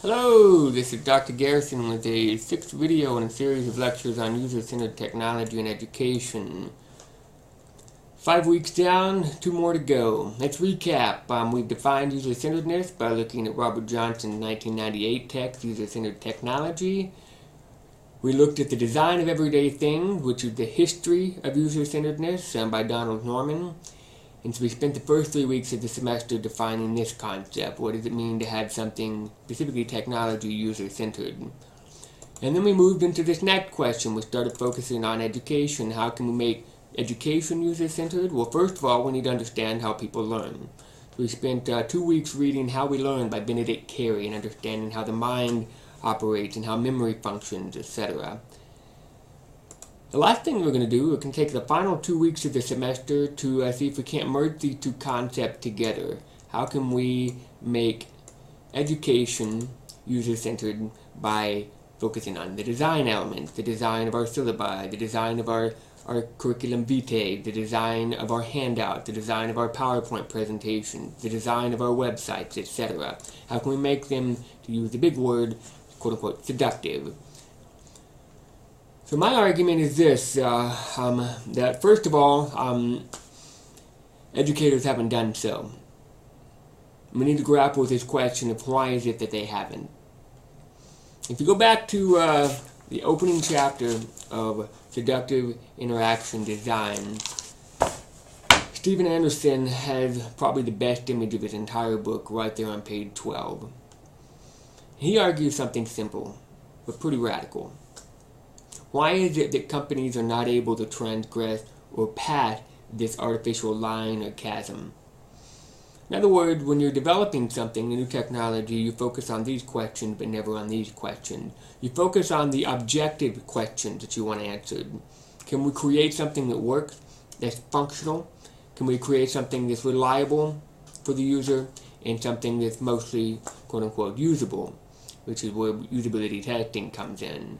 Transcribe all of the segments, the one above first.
Hello, this is Dr. Garrison with a sixth video in a series of lectures on user-centered technology and education. 5 weeks down, 2 more to go. Let's recap. We've defined user-centeredness by looking at Robert Johnson's 1998 text, User-Centered Technology. We looked at the design of everyday things, which is the history of user-centeredness by Donald Norman. And so we spent the first 3 weeks of the semester defining this concept. What does it mean to have something, specifically technology, user-centered? And then we moved into this next question. We started focusing on education. How can we make education user-centered? Well, first of all, we need to understand how people learn. So we spent 2 weeks reading How We Learn by Benedict Carey and understanding how the mind operates and how memory functions, etc. The last thing we're going to do, we're going to take the final 2 weeks of the semester to see if we can't merge these two concepts together. How can we make education user-centered by focusing on the design elements, the design of our syllabi, the design of our curriculum vitae, the design of our handout, the design of our PowerPoint presentations, the design of our websites, etc. How can we make them, to use the big word, quote-unquote, seductive? So my argument is this, that first of all, educators haven't done so. We need to grapple with this question of why is it that they haven't. If you go back to the opening chapter of Seductive Interaction Design, Steven Anderson has probably the best image of his entire book right there on page 12. He argues something simple, but pretty radical. Why is it that companies are not able to transgress or pass this artificial line or chasm? In other words, when you're developing something, a new technology, you focus on these questions but never on these questions. You focus on the objective questions that you want answered. Can we create something that works, that's functional? Can we create something that's reliable for the user and something that's mostly, quote-unquote, usable, which is where usability testing comes in.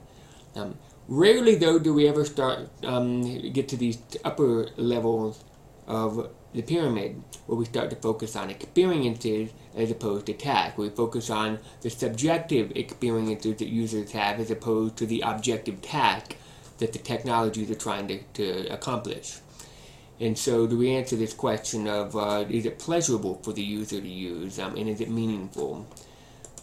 Rarely, though, do we ever get to these upper levels of the pyramid, where we start to focus on experiences as opposed to tasks. We focus on the subjective experiences that users have as opposed to the objective task that the technologies are trying to accomplish. And so, do we answer this question of, is it pleasurable for the user to use, and is it meaningful?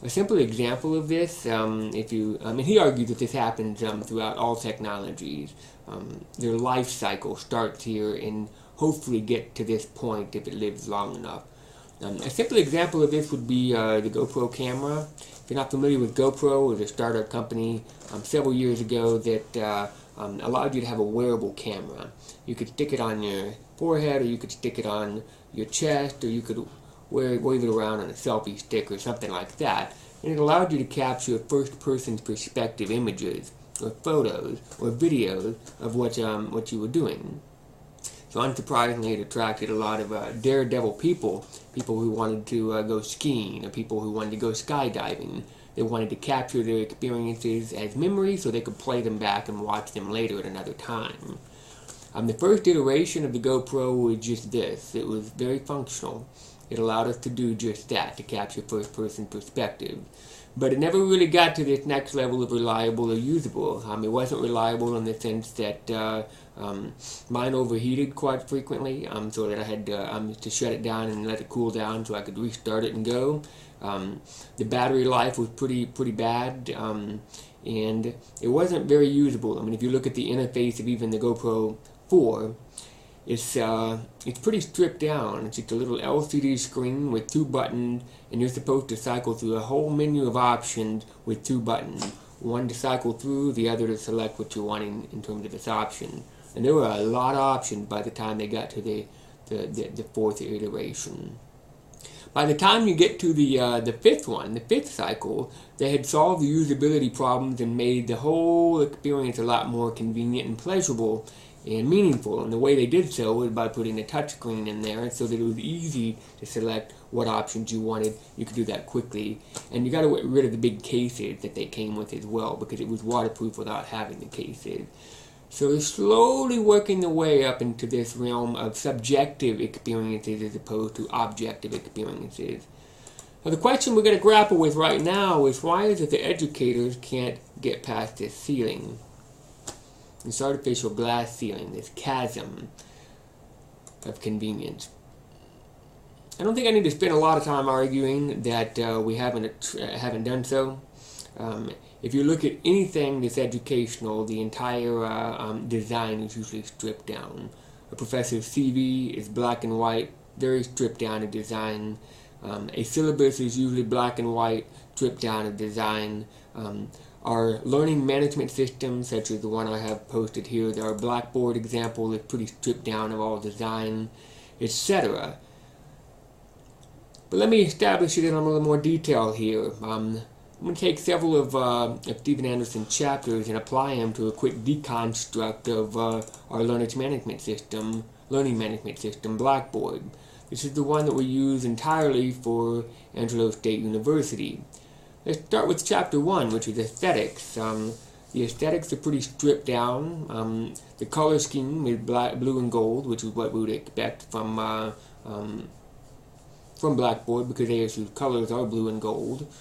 A simple example of this, he argued that this happens throughout all technologies. Their life cycle starts here and hopefully get to this point if it lives long enough. A simple example of this would be the Gopro Camera. If you're not familiar with GoPro, it was a startup company several years ago that allowed you to have a wearable camera. You could stick it on your forehead, or you could stick it on your chest, or you could wave it around on a selfie stick or something like that, and it allowed you to capture first-person perspective images, or photos, or videos of what you were doing. So unsurprisingly, it attracted a lot of daredevil people who wanted to go skiing, or people who wanted to go skydiving. They wanted to capture their experiences as memories so they could play them back and watch them later at another time. The first iteration of the GoPro was just this. It was very functional. It allowed us to do just that, to capture first-person perspective. But it never really got to this next level of reliable or usable. It wasn't reliable in the sense that mine overheated quite frequently, so that I had to shut it down and let it cool down so I could restart it and go. The battery life was pretty bad, and it wasn't very usable. If you look at the interface of even the GoPro 4, it's pretty stripped down. It's just a little LCD screen with 2 buttons, and you're supposed to cycle through a whole menu of options with 2 buttons. One to cycle through, the other to select what you're wanting in terms of its option. And there were a lot of options by the time they got to the 4th iteration. By the time you get to the 5th one, the 5th cycle, they had solved the usability problems and made the whole experience a lot more convenient and pleasurable and meaningful, and the way they did so was by putting a touchscreen in there so that it was easy to select what options you wanted. You could do that quickly, and you got to get rid of the big cases that they came with as well, because it was waterproof without having the cases. So they're slowly working their way up into this realm of subjective experiences as opposed to objective experiences. Well, the question we're going to grapple with right now is why is it the educators can't get past this ceiling? This artificial glass ceiling, this chasm of convenience. I don't think I need to spend a lot of time arguing that we haven't done so. If you look at anything that's educational, the entire design is usually stripped down. A professor's CV is black and white, very stripped down a design. A syllabus is usually black and white, stripped down a design. Our learning management systems, such as the one I have posted here, our Blackboard example is pretty stripped down of all design, etc. But let me establish it in a little more detail here. I'm going to take several of Steven Anderson's chapters and apply them to a quick deconstruct of our learning management system, Blackboard. This is the one that we use entirely for Angelo State University. Let's start with chapter 1, which is aesthetics. The aesthetics are pretty stripped down. The color scheme is blue and gold, which is what we would expect from Blackboard, because ASU's colors are blue and gold.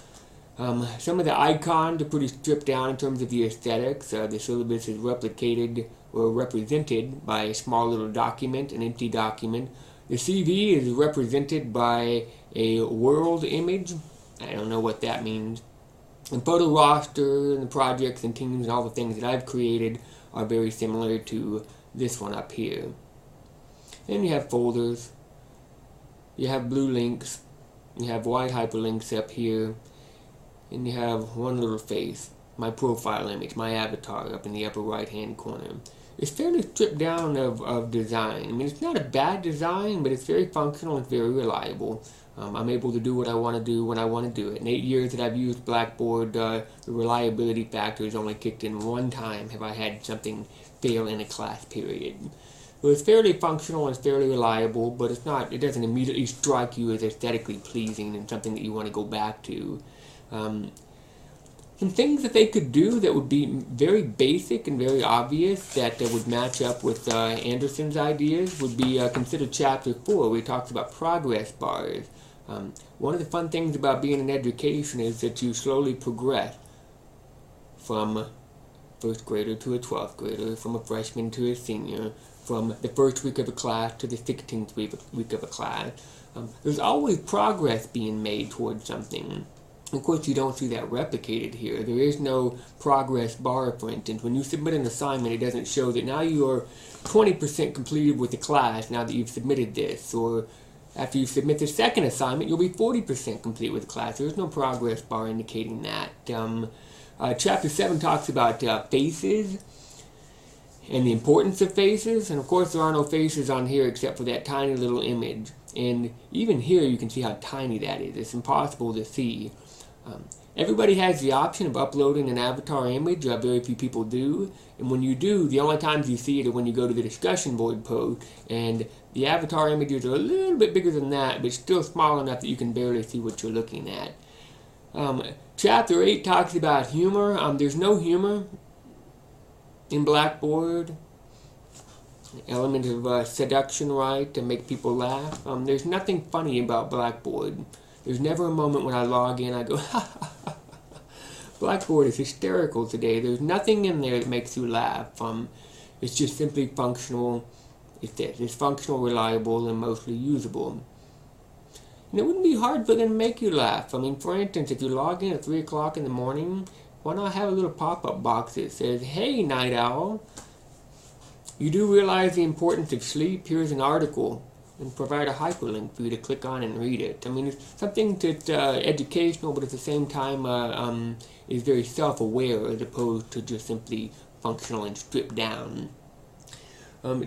Some of the icons are pretty stripped down in terms of the aesthetics. The syllabus is replicated or represented by a small little document, an empty document. The CV is represented by a world image. I don't know what that means. And photo roster and the projects and teams and all the things that I've created are very similar to this one up here. Then you have folders. You have blue links. You have white hyperlinks up here. And you have one little face, my profile image, my avatar up in the upper right hand corner. It's fairly stripped down of design. I mean, it's not a bad design, but it's very functional, it's very reliable. I'm able to do what I want to do when I want to do it. In 8 years that I've used Blackboard, the reliability factor has only kicked in one time have I had something fail in a class period. So it's fairly functional, it's fairly reliable, but it doesn't immediately strike you as aesthetically pleasing and something that you want to go back to. Some things that they could do that would be very basic and very obvious that would match up with Anderson's ideas would be consider chapter 4, where he talks about progress bars. One of the fun things about being in education is that you slowly progress from a first grader to a 12th grader, from a freshman to a senior, from the first week of a class to the 16th week of a class. There's always progress being made towards something. Of course, you don't see that replicated here. There is no progress bar, for instance. When you submit an assignment, it doesn't show that now you are 20% completed with the class now that you've submitted this. Or after you submit the second assignment, you'll be 40% complete with the class. There's no progress bar indicating that. Chapter 7 talks about faces and the importance of faces. And of course, there are no faces on here except for that tiny little image. And even here, you can see how tiny that is. It's impossible to see. Everybody has the option of uploading an avatar image. Very few people do. And when you do, the only times you see it are when you go to the discussion board post. And the avatar images are a little bit bigger than that, but still small enough that you can barely see what you're looking at. Chapter 8 talks about humor. There's no humor in Blackboard. Element of seduction, right, to make people laugh. There's nothing funny about Blackboard. There's never a moment when I log in I go, ha ha ha. Blackboard is hysterical today. There's nothing in there that makes you laugh. It's just simply functional. It's functional, reliable, and mostly usable. And it wouldn't be hard for them to make you laugh. I mean, for instance, if you log in at 3 o'clock in the morning, why not have a little pop-up box that says, hey, night owl, you do realize the importance of sleep? Here's an article, and provide a hyperlink for you to click on and read it. I mean, it's something that's educational, but at the same time is very self-aware as opposed to just simply functional and stripped down.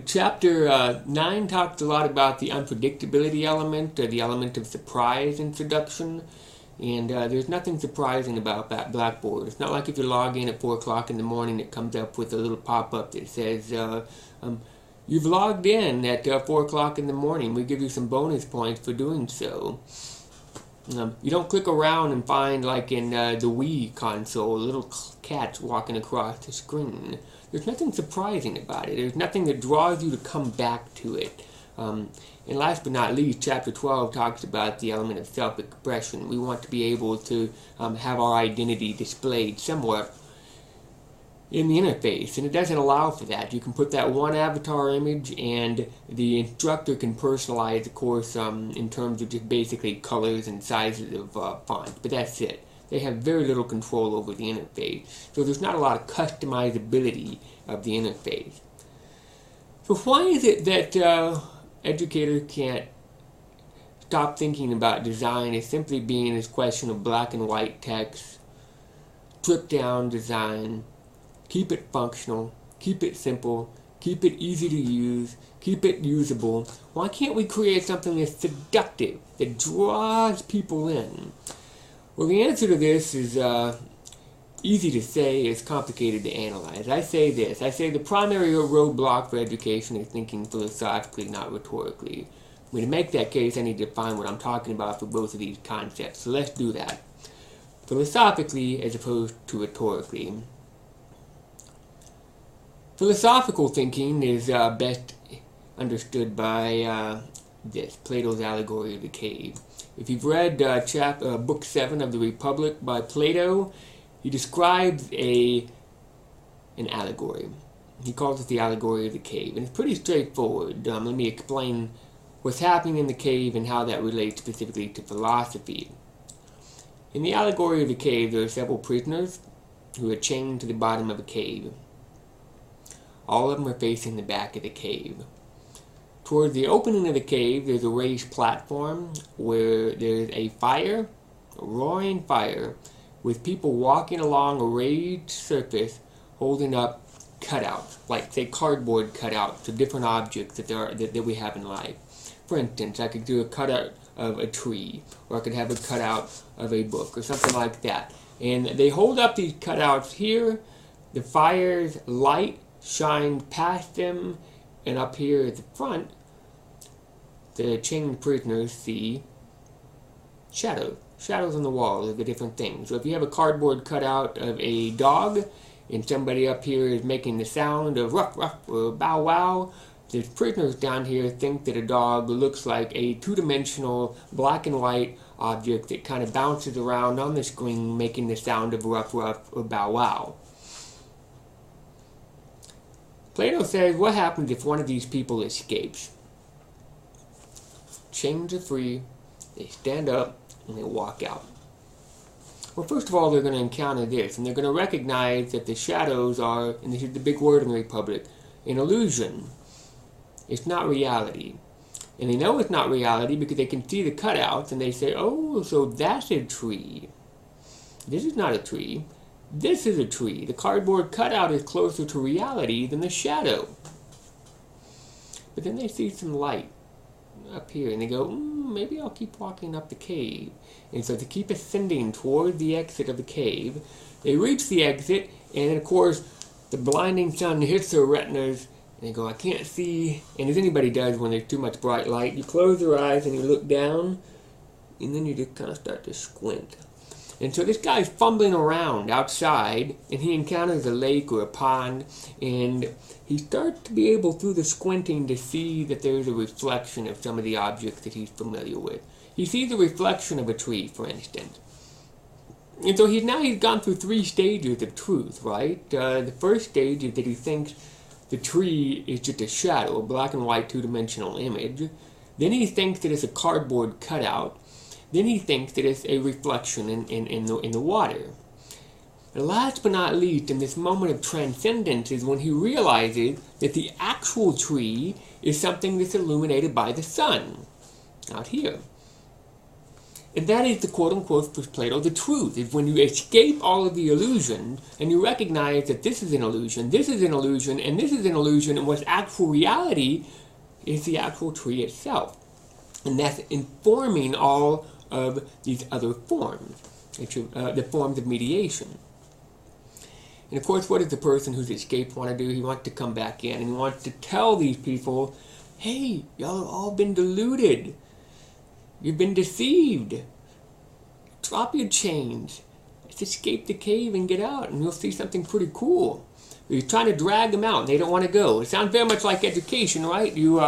Chapter 9 talks a lot about the unpredictability element, the element of surprise in seduction. And there's nothing surprising about that Blackboard. It's not like if you log in at 4 o'clock in the morning, it comes up with a little pop-up that says, you've logged in at 4 o'clock in the morning. We give you some bonus points for doing so. You don't click around and find, like in the Wii console, little cats walking across the screen. There's nothing surprising about it. There's nothing that draws you to come back to it. And last but not least, Chapter 12 talks about the element of self-expression. We want to be able to have our identity displayed somewhat in the interface, and it doesn't allow for that. You can put that one avatar image, and the instructor can personalize the course in terms of just basically colors and sizes of fonts, but that's it. They have very little control over the interface, so there's not a lot of customizability of the interface. So why is it that educators can't stop thinking about design as simply being this question of black and white text, stripped down design, keep it functional, keep it simple, keep it easy to use, keep it usable? Why can't we create something that's seductive, that draws people in? Well, the answer to this is easy to say, is complicated to analyze. I say this. I say the primary roadblock for education is thinking philosophically, not rhetorically. I mean, to make that case, I need to define what I'm talking about for both of these concepts. So let's do that. Philosophically as opposed to rhetorically. Philosophical thinking is best understood by this, Plato's Allegory of the Cave. If you've read Book 7 of the Republic by Plato, he describes an allegory. He calls it the Allegory of the Cave, and it's pretty straightforward. Let me explain what's happening in the cave and how that relates specifically to philosophy. In the Allegory of the Cave, there are several prisoners who are chained to the bottom of a cave. All of them are facing the back of the cave. Toward the opening of the cave, there's a raised platform where there's a fire, a roaring fire, with people walking along a raised surface holding up cutouts, like, say, cardboard cutouts of different objects that we have in life. For instance, I could do a cutout of a tree, or I could have a cutout of a book, or something like that. And they hold up these cutouts here, the fire's light shines past them, and up here at the front, the chained prisoners see shadows on the walls of the different things. So if you have a cardboard cutout of a dog, and somebody up here is making the sound of ruff ruff or bow wow, the prisoners down here think that a dog looks like a two-dimensional black and white object that kind of bounces around on the screen making the sound of ruff ruff or bow wow. Plato says, what happens if one of these people escapes? Chains are free, they stand up, and they walk out. Well, first of all, they're going to encounter this, and they're going to recognize that the shadows are, and this is the big word in the Republic, an illusion. It's not reality. And they know it's not reality because they can see the cutouts, and they say, oh, so that's a tree. This is not a tree. This is a tree. The cardboard cutout is closer to reality than the shadow. But then they see some light up here, and they go, maybe I'll keep walking up the cave. And so to keep ascending toward the exit of the cave, they reach the exit, and of course, the blinding sun hits their retinas, and they go, I can't see. And as anybody does when there's too much bright light, you close your eyes and you look down, and then you just kind of start to squint. And so this guy's fumbling around outside, and he encounters a lake or a pond, and he starts to be able, through the squinting, to see that there's a reflection of some of the objects that he's familiar with. He sees a reflection of a tree, for instance. And so he's gone through 3 stages of truth, right? The first stage is that he thinks the tree is just a shadow, a black and white two-dimensional image. Then he thinks that it's a cardboard cutout. Then he thinks that it's a reflection in the water. And last but not least, in this moment of transcendence is when he realizes that the actual tree is something that's illuminated by the sun, out here. And that is the quote-unquote, for Plato, the truth, is when you escape all of the illusions and you recognize that this is an illusion, this is an illusion, and this is an illusion, and what's actual reality is the actual tree itself. And that's informing all of these other forms, the forms of mediation. And of course, what does the person who's escaped want to do? He wants to come back in, and he wants to tell these people, hey, y'all have all been deluded. You've been deceived. Drop your chains. Let's escape the cave and get out, and you'll see something pretty cool. You're trying to drag them out, and they don't want to go. It sounds very much like education, right? You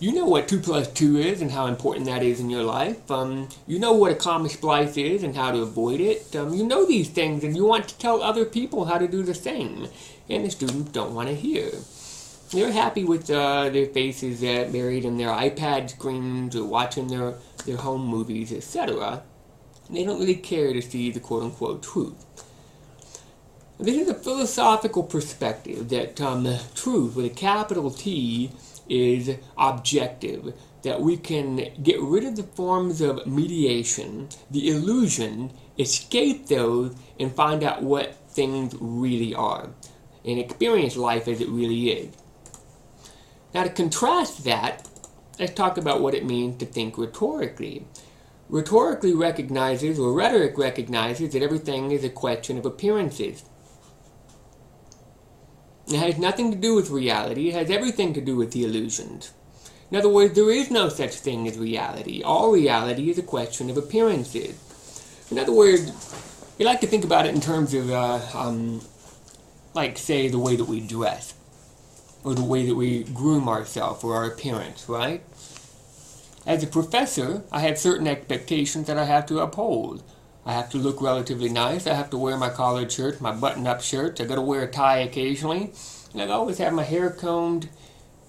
You know what 2 plus 2 is and how important that is in your life. You know what a comma splice is and how to avoid it. You know these things and you want to tell other people how to do the same. And the students don't want to hear. They're happy with their faces buried in their iPad screens or watching their home movies, etc. They don't really care to see the quote-unquote truth. This is a philosophical perspective that truth with a capital T is objective, that we can get rid of the forms of mediation, the illusion, escape those, and find out what things really are, and experience life as it really is. Now to contrast that, let's talk about what it means to think rhetorically. Rhetoric recognizes that everything is a question of appearances. It has nothing to do with reality. It has everything to do with the illusions. In other words, there is no such thing as reality. All reality is a question of appearances. In other words, we like to think about it in terms of, like, say, the way that we dress, or the way that we groom ourselves, or our appearance, right? As a professor, I have certain expectations that I have to uphold. I have to look relatively nice. I have to wear my collared shirts, my button-up shirts. I got to wear a tie occasionally. And I always have my hair combed.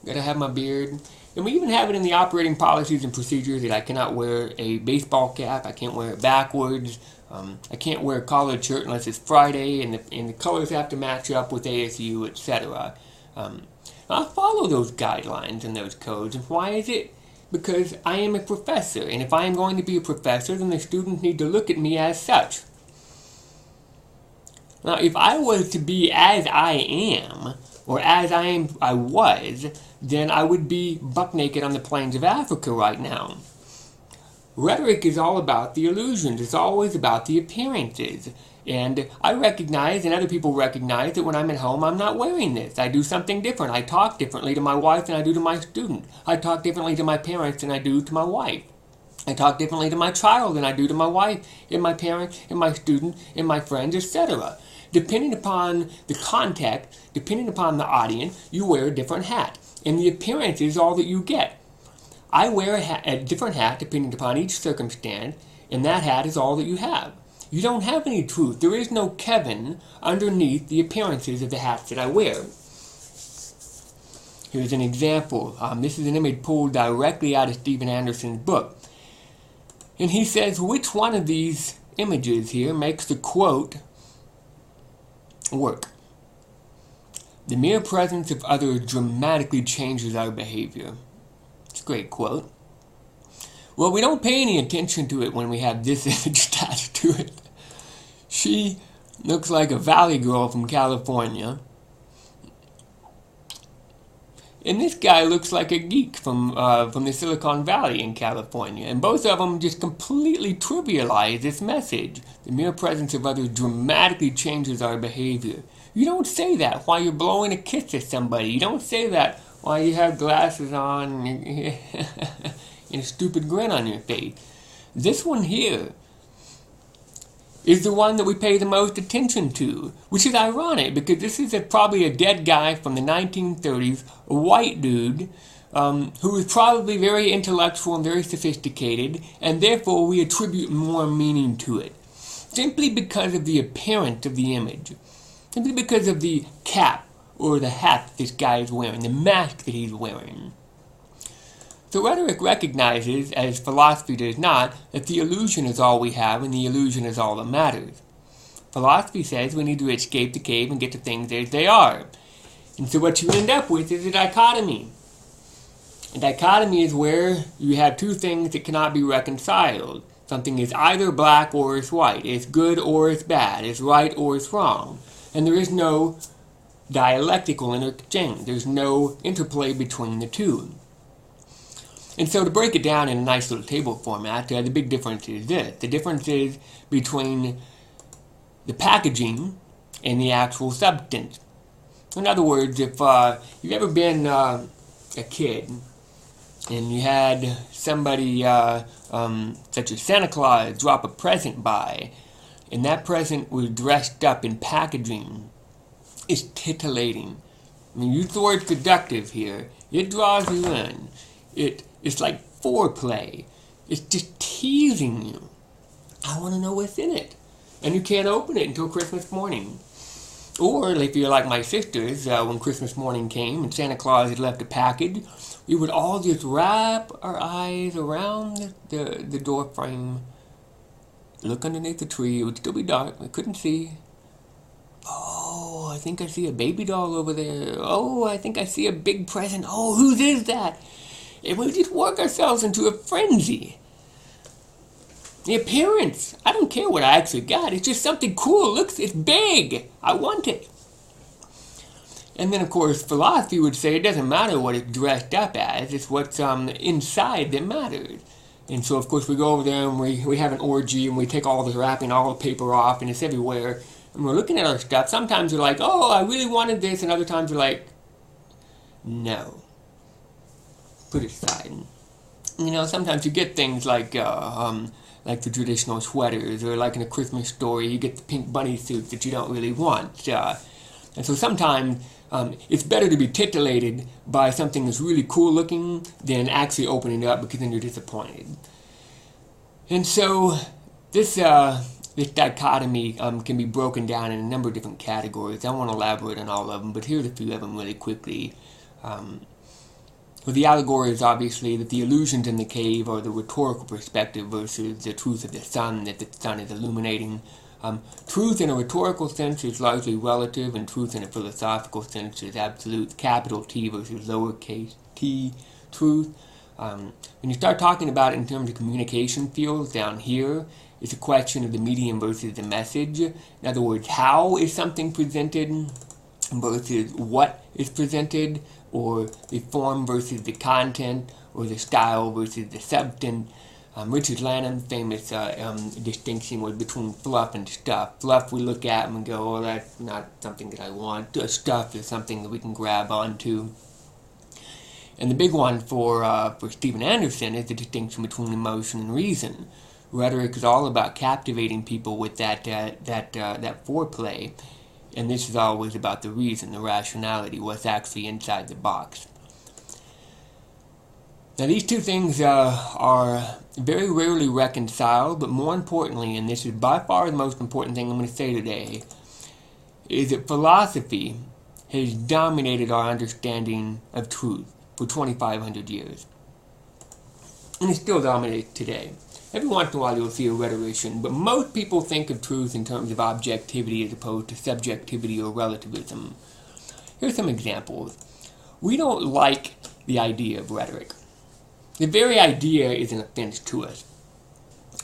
Got to have my beard. And we even have it in the operating policies and procedures that I cannot wear a baseball cap. I can't wear it backwards. I can't wear a collared shirt unless it's Friday, and the colors have to match up with ASU, etc. I follow those guidelines and those codes. And why is it? Because I am a professor, and if I am going to be a professor, then the students need to look at me as such. Now, if I was to be as I am, or as I was, then I would be buck naked on the plains of Africa right now. Rhetoric is all about the illusions. It's always about the appearances. And I recognize, and other people recognize, that when I'm at home, I'm not wearing this. I do something different. I talk differently to my wife than I do to my student. I talk differently to my parents than I do to my wife. I talk differently to my child than I do to my wife, and my parents, and my student, and my friends, etc. Depending upon the context, depending upon the audience, you wear a different hat. And the appearance is all that you get. I wear a different hat depending upon each circumstance, and that hat is all that you have. You don't have any truth. There is no Kevin underneath the appearances of the hats that I wear. Here's an example. This is an image pulled directly out of Steven Anderson's book. And he says, which one of these images here makes the quote work? The mere presence of others dramatically changes our behavior. It's a great quote. Well, we don't pay any attention to it when we have this image attached to it. She looks like a valley girl from California. And this guy looks like a geek from the Silicon Valley in California. And both of them just completely trivialize this message. The mere presence of others dramatically changes our behavior. You don't say that while you're blowing a kiss at somebody. You don't say that while you have glasses on and a stupid grin on your face. This one here is the one that we pay the most attention to, which is ironic because this is probably a dead guy from the 1930s, a white dude who was probably very intellectual and very sophisticated, and therefore we attribute more meaning to it, simply because of the appearance of the image, simply because of the cap or the hat this guy is wearing, the mask that he's wearing. So rhetoric recognizes, as philosophy does not, that the illusion is all we have and the illusion is all that matters. Philosophy says we need to escape the cave and get to things as they are. And so what you end up with is a dichotomy. A dichotomy is where you have two things that cannot be reconciled. Something is either black or it's white. It's good or it's bad. It's right or it's wrong. And there is no dialectical interchange. There's no interplay between the two. And so to break it down in a nice little table format, the big difference is this. The difference is between the packaging and the actual substance. In other words, if you've ever been a kid and you had somebody such as Santa Claus drop a present by, and that present was dressed up in packaging, it's titillating. I mean, use the word seductive here. It draws you in. It's like foreplay. It's just teasing you. I want to know what's in it. And you can't open it until Christmas morning. Or, if you're like my sisters, when Christmas morning came and Santa Claus had left a package, we would all just wrap our eyes around the door frame, look underneath the tree. It would still be dark. We couldn't see. Oh, I think I see a baby doll over there. Oh, I think I see a big present. Oh, whose is that? And we just work ourselves into a frenzy. The appearance, I don't care what I actually got. It's just something cool. It's big. I want it. And then, of course, philosophy would say it doesn't matter what it's dressed up as. It's what's inside that matters. And so, of course, we go over there and we have an orgy and we take all the wrapping, all the paper off, and it's everywhere. And we're looking at our stuff. Sometimes we're like, oh, I really wanted this. And other times we're like, no. Put it aside. You know, sometimes you get things like the traditional sweaters, or like in A Christmas Story, you get the pink bunny suits that you don't really want. And so sometimes it's better to be titillated by something that's really cool looking than actually opening it up, because then you're disappointed. And so this dichotomy can be broken down in a number of different categories. I won't elaborate on all of them, but here's a few of them really quickly. Well, the allegory is obviously that the illusions in the cave are the rhetorical perspective versus the truth of the sun that the sun is illuminating. Truth in a rhetorical sense is largely relative, and truth in a philosophical sense is absolute, capital T versus lowercase t truth. When you start talking about it in terms of communication fields down here, it's a question of the medium versus the message. In other words, how is something presented versus what is presented, or the form versus the content, or the style versus the substance. Richard Lannon's famous distinction was between fluff and stuff. Fluff we look at and we go, oh, that's not something that I want. Stuff is something that we can grab onto. And the big one for Steven Anderson is the distinction between emotion and reason. Rhetoric is all about captivating people with that foreplay. And this is always about the reason, the rationality, what's actually inside the box. Now these two things are very rarely reconciled, but more importantly, and this is by far the most important thing I'm going to say today, is that philosophy has dominated our understanding of truth for 2,500 years. And it still dominates today. Every once in a while you'll see a rhetorician, but most people think of truth in terms of objectivity as opposed to subjectivity or relativism. Here's some examples. We don't like the idea of rhetoric. The very idea is an offense to us.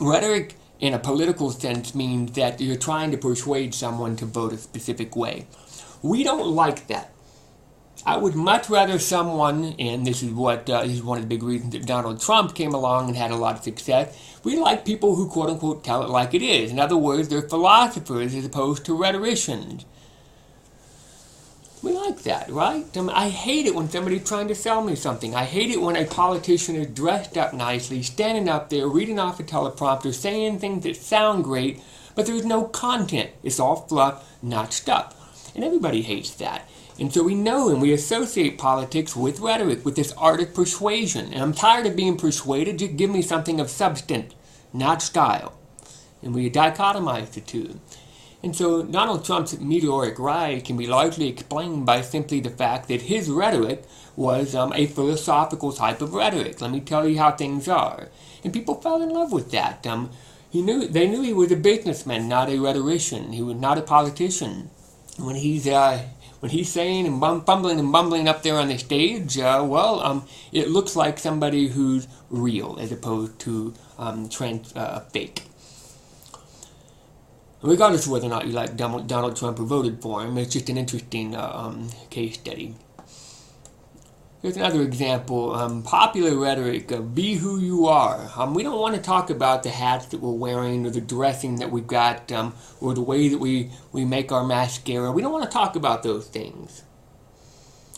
Rhetoric, in a political sense, means that you're trying to persuade someone to vote a specific way. We don't like that. I would much rather someone, and this is one of the big reasons that Donald Trump came along and had a lot of success, we like people who quote-unquote tell it like it is. In other words, they're philosophers as opposed to rhetoricians. We like that, right? I hate it when somebody's trying to sell me something. I hate it when a politician is dressed up nicely, standing up there, reading off a teleprompter, saying things that sound great, but there's no content. It's all fluff, not stuff. And everybody hates that. And so we know and we associate politics with rhetoric, with this art of persuasion. And I'm tired of being persuaded. Just give me something of substance, not style. And we dichotomize the two. And so Donald Trump's meteoric rise can be largely explained by simply the fact that his rhetoric was a philosophical type of rhetoric. Let me tell you how things are. And people fell in love with that. They knew he was a businessman, not a rhetorician. He was not a politician. When he's saying and fumbling and bumbling up there on the stage, it looks like somebody who's real as opposed to fake. Regardless of whether or not you like Donald Trump or voted for him, it's just an interesting case study. Here's another example. Popular rhetoric of be who you are. We don't want to talk about the hats that we're wearing or the dressing that we've got or the way that we make our mascara. We don't want to talk about those things.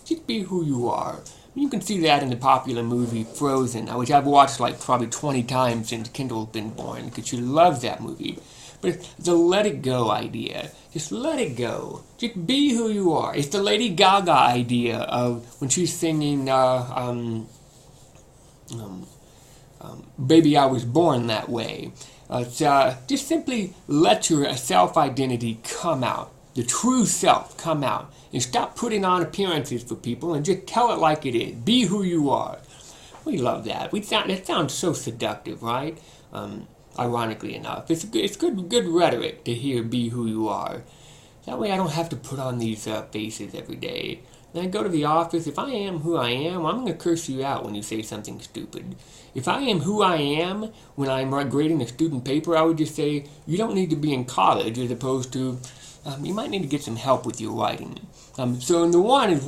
Just be who you are. You can see that in the popular movie Frozen, which I've watched like probably 20 times since Kindle's been born, because she loves that movie. But it's the let it go idea. Just let it go. Just be who you are. It's the Lady Gaga idea of when she's singing Baby, I was born that way. Just simply let your self-identity come out, the true self come out, and stop putting on appearances for people and just tell it like it is. Be who you are. We love that. That sounds so seductive, right? Ironically enough, it's good rhetoric to hear "be who you are." That way, I don't have to put on these faces every day. When I go to the office, if I am who I am, I'm going to curse you out when you say something stupid. If I am who I am when I'm grading a student paper, I would just say, you don't need to be in college, as opposed to, you might need to get some help with your writing. So the one is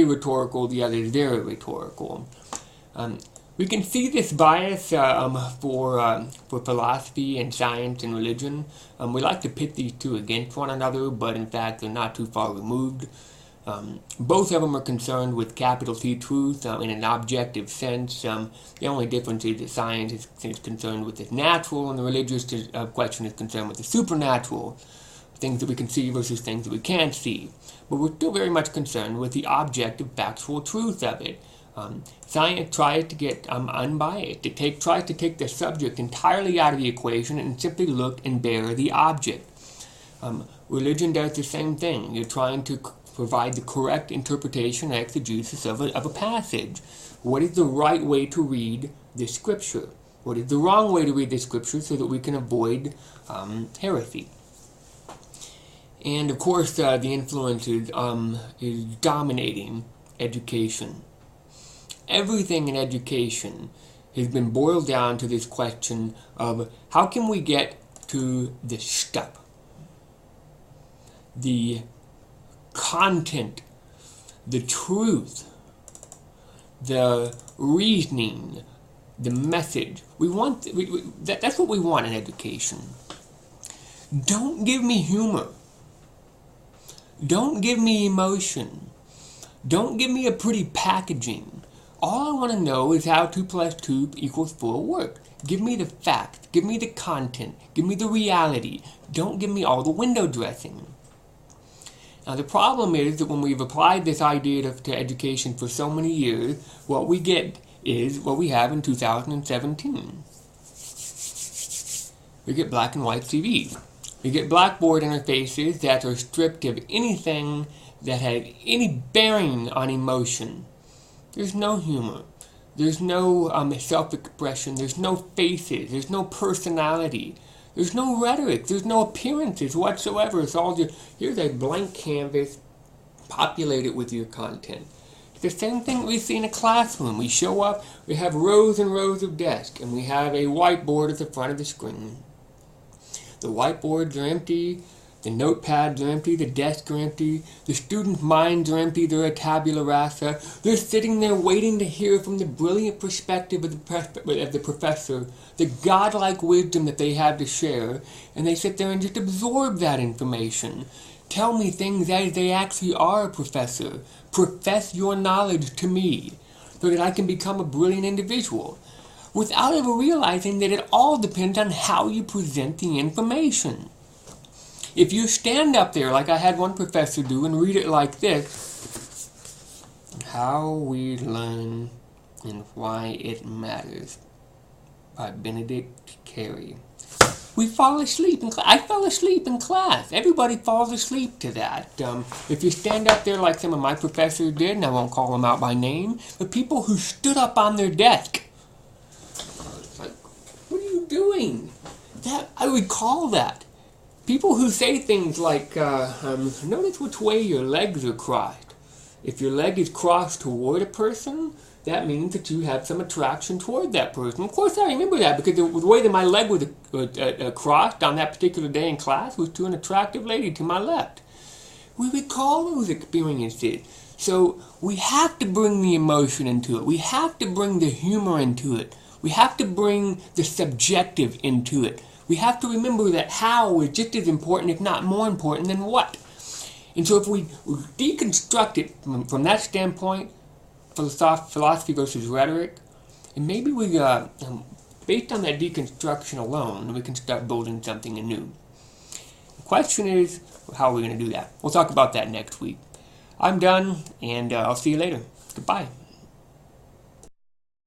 rhetorical, the other is very rhetorical. We can see this bias for philosophy and science and religion. We like to pit these two against one another, but in fact they're not too far removed. Both of them are concerned with capital T truth in an objective sense. The only difference is that science is concerned with the natural, and the religious question is concerned with the supernatural, things that we can see versus things that we can't see. But we're still very much concerned with the objective, factual truth of it. Science tries to get unbiased. It tries to take the subject entirely out of the equation and simply look and bear the object. Religion does the same thing. You're trying to provide the correct interpretation and exegesis of a passage. What is the right way to read the scripture? What is the wrong way to read the scripture so that we can avoid heresy? And of course, the influence is dominating education. Everything in education has been boiled down to this question of how can we get to the stuff, the content, the truth, the reasoning, the message. That's what we want in education. Don't give me humor. Don't give me emotion. Don't give me a pretty packaging. All I want to know is how 2 + 2 = 4 work. Give me the facts. Give me the content. Give me the reality. Don't give me all the window dressing. Now the problem is that when we've applied this idea to education for so many years, what we get is what we have in 2017. We get black and white TVs. We get blackboard interfaces that are stripped of anything that has any bearing on emotion. There's no humor. There's no self-expression. There's no faces. There's no personality. There's no rhetoric. There's no appearances whatsoever. It's all just, here's a blank canvas, populate it with your content. It's the same thing we see in a classroom. We show up, we have rows and rows of desks, and we have a whiteboard at the front of the screen. The whiteboards are empty, the notepads are empty, the desks are empty, the students' minds are empty, they're a tabula rasa. They're sitting there waiting to hear from the brilliant perspective of the professor, the godlike wisdom that they have to share, and they sit there and just absorb that information. Tell me things as they actually are, professor. Profess your knowledge to me, so that I can become a brilliant individual, without ever realizing that it all depends on how you present the information. If you stand up there, like I had one professor do, and read it like this, How We Learn and Why It Matters by Benedict Carey. We fall asleep in class. I fell asleep in class. Everybody falls asleep to that. If you stand up there like some of my professors did, and I won't call them out by name, but people who stood up on their desk. It's like, what are you doing? I recall that. People who say things like, notice which way your legs are crossed. If your leg is crossed toward a person, that means that you have some attraction toward that person. Of course, I remember that because the way that my leg was crossed on that particular day in class was to an attractive lady to my left. We recall those experiences. So we have to bring the emotion into it. We have to bring the humor into it. We have to bring the subjective into it. We have to remember that how is just as important, if not more important, than what. And so if we deconstruct it from that standpoint, philosophy versus rhetoric, and maybe we, based on that deconstruction alone, we can start building something anew. The question is, how are we going to do that? We'll talk about that next week. I'm done, and I'll see you later. Goodbye.